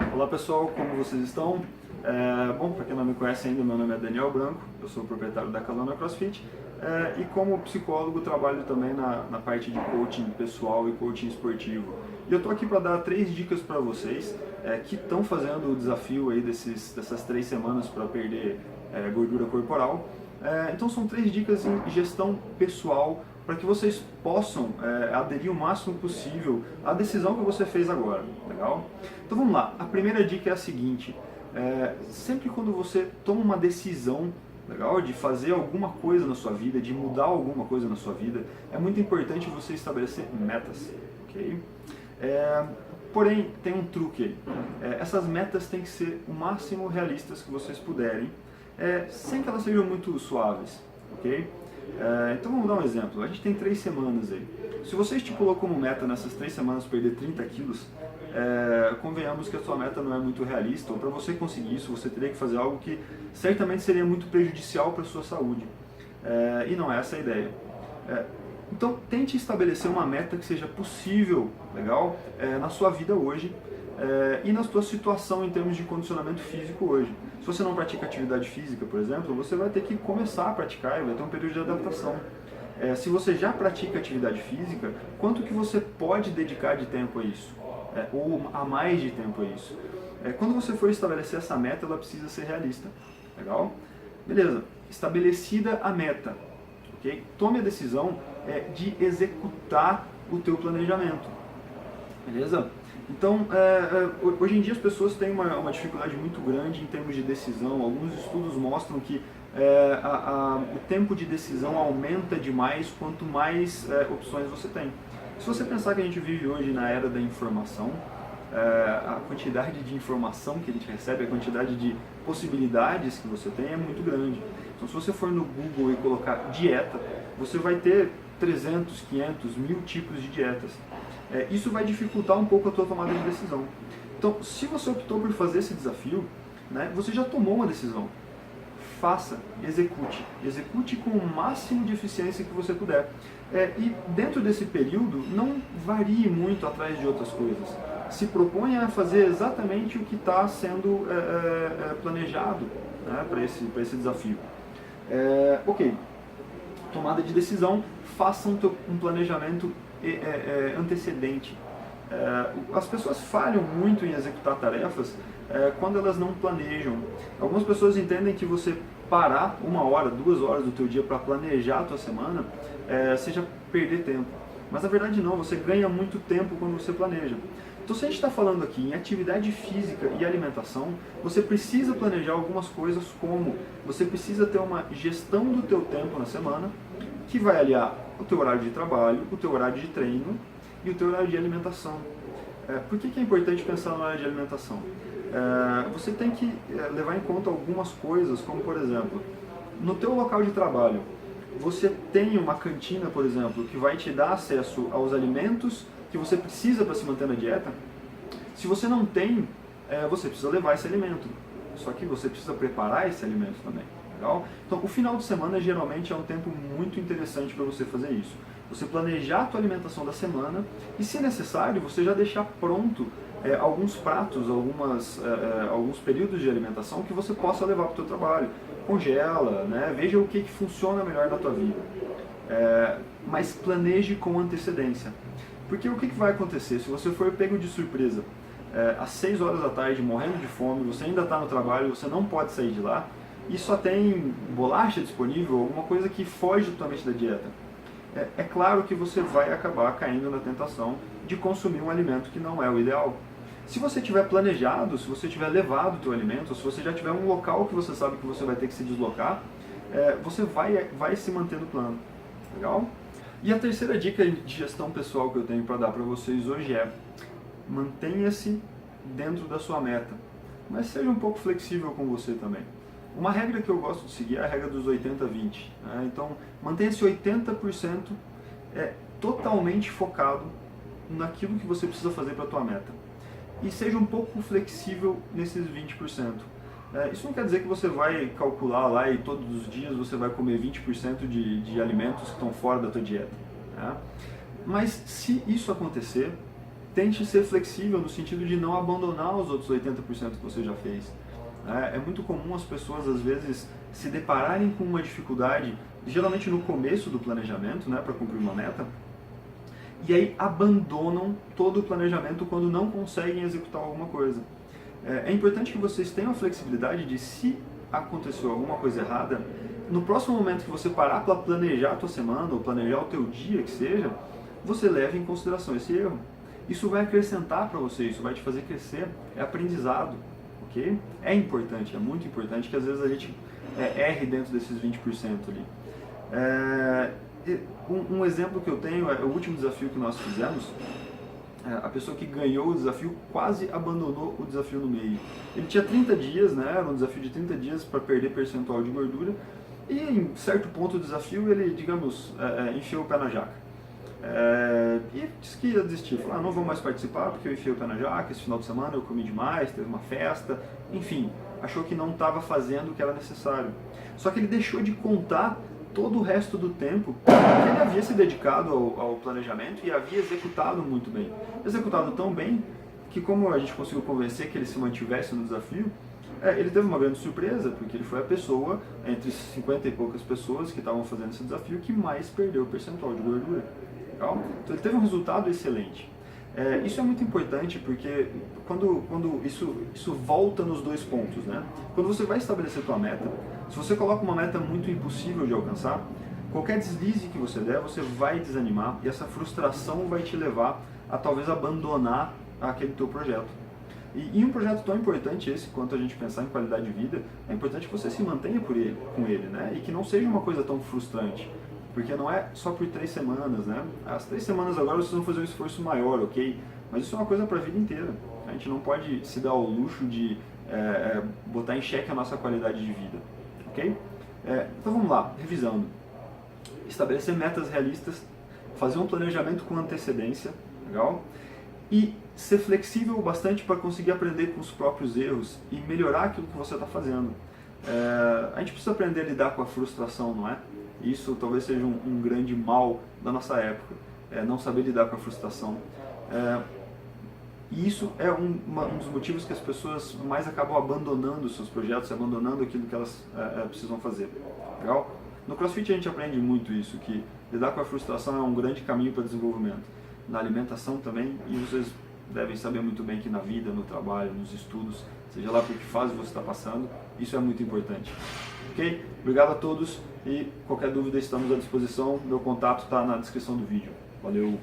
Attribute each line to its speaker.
Speaker 1: Olá pessoal, como vocês estão? Bom, para quem não me conhece ainda, meu nome é Daniel Branco, eu sou proprietário da Calona CrossFit e como psicólogo trabalho também na parte de coaching pessoal e coaching esportivo. E eu estou aqui para dar 3 dicas para vocês que estão fazendo o desafio aí dessas 3 semanas para perder gordura corporal. Então são 3 dicas em gestão pessoal para que vocês possam aderir o máximo possível à decisão que você fez agora, legal? Então vamos lá, a primeira dica é a seguinte, sempre quando você toma uma decisão, legal, de fazer alguma coisa na sua vida, de mudar alguma coisa na sua vida, é muito importante você estabelecer metas, ok? Porém, tem um truque aí, essas metas têm que ser o máximo realistas que vocês puderem, sem que elas sejam muito suaves, ok? Então vamos dar um exemplo, a gente tem 3 semanas aí. Se você estipulou como meta nessas 3 semanas perder 30 quilos, convenhamos que a sua meta não é muito realista, ou para você conseguir isso você teria que fazer algo que certamente seria muito prejudicial para a sua saúde. E não é essa a ideia. Então tente estabelecer uma meta que seja possível, legal, na sua vida hoje, e na sua situação em termos de condicionamento físico hoje. Se você não pratica atividade física, por exemplo, você vai ter que começar a praticar e vai ter um período de adaptação. Se você já pratica atividade física, quanto que você pode dedicar de tempo a isso? Ou a mais de tempo a isso? Quando você for estabelecer essa meta, ela precisa ser realista. Legal? Beleza. Estabelecida a meta, okay? Tome a decisão de executar o teu planejamento. Beleza? Então, hoje em dia as pessoas têm uma dificuldade muito grande em termos de decisão. Alguns estudos mostram que o tempo de decisão aumenta demais quanto mais opções você tem. Se você pensar que a gente vive hoje na era da informação, a quantidade de informação que a gente recebe, a quantidade de possibilidades que você tem é muito grande. Então, se você for no Google e colocar dieta, você vai ter 300, 500, 1000 tipos de dietas. Isso vai dificultar um pouco a tua tomada de decisão. Então, se você optou por fazer esse desafio, né, você já tomou uma decisão. Faça, execute. Execute com o máximo de eficiência que você puder. E dentro desse período, não varie muito atrás de outras coisas. Se proponha a fazer exatamente o que está sendo planejado, né, para esse desafio. Ok, tomada de decisão, faça um planejamento antecedente. As pessoas falham muito em executar tarefas quando elas não planejam. Algumas pessoas entendem que você parar 1 hora, 2 horas do teu dia para planejar a tua semana seja perder tempo. Mas na verdade não, você ganha muito tempo quando você planeja. Então se a gente está falando aqui em atividade física e alimentação, você precisa planejar algumas coisas, como você precisa ter uma gestão do teu tempo na semana, que vai aliar o teu horário de trabalho, o teu horário de treino e o teu horário de alimentação. Por que é importante pensar no horário de alimentação? Você tem que levar em conta algumas coisas, como por exemplo, no teu local de trabalho, você tem uma cantina, por exemplo, que vai te dar acesso aos alimentos que você precisa para se manter na dieta. Se você não tem, você precisa levar esse alimento. Só que você precisa preparar esse alimento também. Legal? Então, o final de semana geralmente é um tempo muito interessante para você fazer isso. Você planejar a tua alimentação da semana e, se necessário, você já deixar pronto alguns pratos, alguns períodos de alimentação que você possa levar para o teu trabalho. Congela, né? Veja o que funciona melhor na tua vida. Mas planeje com antecedência. Porque o que vai acontecer? Se você for pego de surpresa às 6 horas da tarde, morrendo de fome, você ainda está no trabalho, você não pode sair de lá, e só tem bolacha disponível, alguma coisa que foge totalmente da dieta, é claro que você vai acabar caindo na tentação de consumir um alimento que não é o ideal. Se você tiver planejado, se você tiver levado o teu alimento, se você já tiver um local que você sabe que você vai ter que se deslocar, você vai se manter no plano. Legal? E a terceira dica de gestão pessoal que eu tenho para dar para vocês hoje é: mantenha-se dentro da sua meta, mas seja um pouco flexível com você também. Uma regra que eu gosto de seguir é a regra dos 80-20. Né? Então, mantenha-se 80% totalmente focado naquilo que você precisa fazer para a tua meta. E seja um pouco flexível nesses 20%. Isso não quer dizer que você vai calcular lá e todos os dias você vai comer 20% de alimentos que estão fora da tua dieta. Né? Mas se isso acontecer, tente ser flexível no sentido de não abandonar os outros 80% que você já fez. É muito comum as pessoas, às vezes, se depararem com uma dificuldade, geralmente no começo do planejamento, né, para cumprir uma meta, e aí abandonam todo o planejamento quando não conseguem executar alguma coisa. É importante que vocês tenham a flexibilidade de, se aconteceu alguma coisa errada, no próximo momento que você parar para planejar a tua semana, ou planejar o teu dia, que seja, você leve em consideração esse erro. Isso vai acrescentar para você, isso vai te fazer crescer, é aprendizado, ok? É importante, é muito importante que às vezes a gente erre dentro desses 20% ali. Um exemplo que eu tenho é o último desafio que nós fizemos. A pessoa que ganhou o desafio quase abandonou o desafio no meio. Ele tinha 30 dias, né, era um desafio de 30 dias para perder percentual de gordura, e em certo ponto do desafio ele, digamos, enfiou o pé na jaca. E disse que ia desistir, falou, não vou mais participar porque eu enfiei o pé na jaca, esse final de semana eu comi demais, teve uma festa, enfim, achou que não estava fazendo o que era necessário. Só que ele deixou de contar todo o resto do tempo que ele havia se dedicado ao planejamento e havia executado muito bem. Executado tão bem que, como a gente conseguiu convencer que ele se mantivesse no desafio, ele teve uma grande surpresa, porque ele foi a pessoa, entre 50 e poucas pessoas que estavam fazendo esse desafio, que mais perdeu o percentual de gordura. Legal? Então ele teve um resultado excelente. Isso é muito importante porque quando isso volta nos dois pontos, né? Quando você vai estabelecer tua meta, se você coloca uma meta muito impossível de alcançar, qualquer deslize que você der, você vai desanimar e essa frustração vai te levar a talvez abandonar aquele teu projeto. E um projeto tão importante esse, quanto a gente pensar em qualidade de vida, é importante que você se mantenha com ele, né? E que não seja uma coisa tão frustrante. Porque não é só por 3 semanas, né? As 3 semanas agora vocês vão fazer um esforço maior, ok? Mas isso é uma coisa para a vida inteira. A gente não pode se dar o luxo de botar em xeque a nossa qualidade de vida, ok? Então vamos lá, revisando. Estabelecer metas realistas, fazer um planejamento com antecedência, legal? E ser flexível bastante para conseguir aprender com os próprios erros e melhorar aquilo que você está fazendo. A gente precisa aprender a lidar com a frustração, não é? Isso talvez seja um grande mal da nossa época, não saber lidar com a frustração. E isso é um dos motivos que as pessoas mais acabam abandonando os seus projetos, abandonando aquilo que elas precisam fazer. Legal? No CrossFit a gente aprende muito isso, que lidar com a frustração é um grande caminho para desenvolvimento. Na alimentação também, e vocês devem saber muito bem que na vida, no trabalho, nos estudos, seja lá por que fase você está passando, isso é muito importante. Ok? Obrigado a todos e qualquer dúvida estamos à disposição. Meu contato está na descrição do vídeo. Valeu!